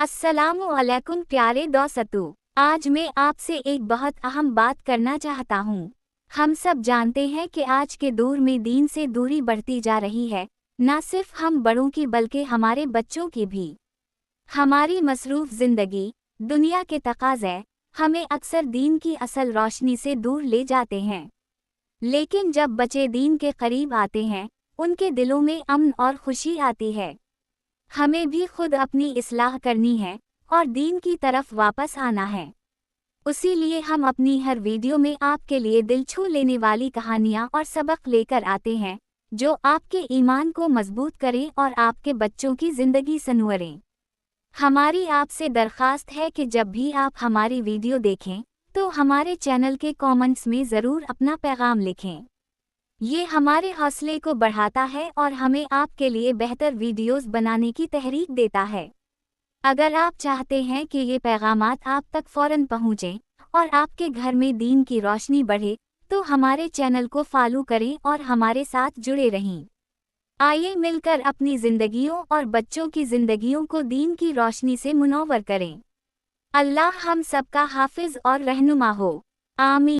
अस्सलामुअलैकुम प्यारे दोस्तों, आज मैं आपसे एक बहुत अहम बात करना चाहता हूँ। हम सब जानते हैं कि आज के दौर में दीन से दूरी बढ़ती जा रही है, न सिर्फ हम बड़ों की बल्कि हमारे बच्चों की भी। हमारी मसरूफ़ ज़िंदगी, दुनिया के तकाज़े, हमें अक्सर दीन की असल रोशनी से दूर ले जाते हैं। लेकिन जब बच्चे दीन के करीब आते हैं, उनके दिलों में अमन और खुशी आती है। हमें भी खुद अपनी इस्लाह करनी है और दीन की तरफ वापस आना है। उसीलिए हम अपनी हर वीडियो में आपके लिए दिल छू लेने वाली कहानियाँ और सबक लेकर आते हैं, जो आपके ईमान को मजबूत करें और आपके बच्चों की ज़िंदगी संवरें। हमारी आपसे दरख्वास्त है कि जब भी आप हमारी वीडियो देखें, तो हमारे चैनल के कमेंट्स में ज़रूर अपना पैगाम लिखें। ये हमारे हौसले को बढ़ाता है और हमें आपके लिए बेहतर वीडियोस बनाने की तहरीक देता है। अगर आप चाहते हैं कि ये पैगामात आप तक फ़ौरन पहुँचें और आपके घर में दीन की रोशनी बढ़े, तो हमारे चैनल को फॉलो करें और हमारे साथ जुड़े रहें। आइए मिलकर अपनी ज़िंदगियों और बच्चों की ज़िंदगियों को दीन की रोशनी से मुनव्वर करें। अल्लाह हम सबका हाफिज़ और रहनुमा हो। आमीन।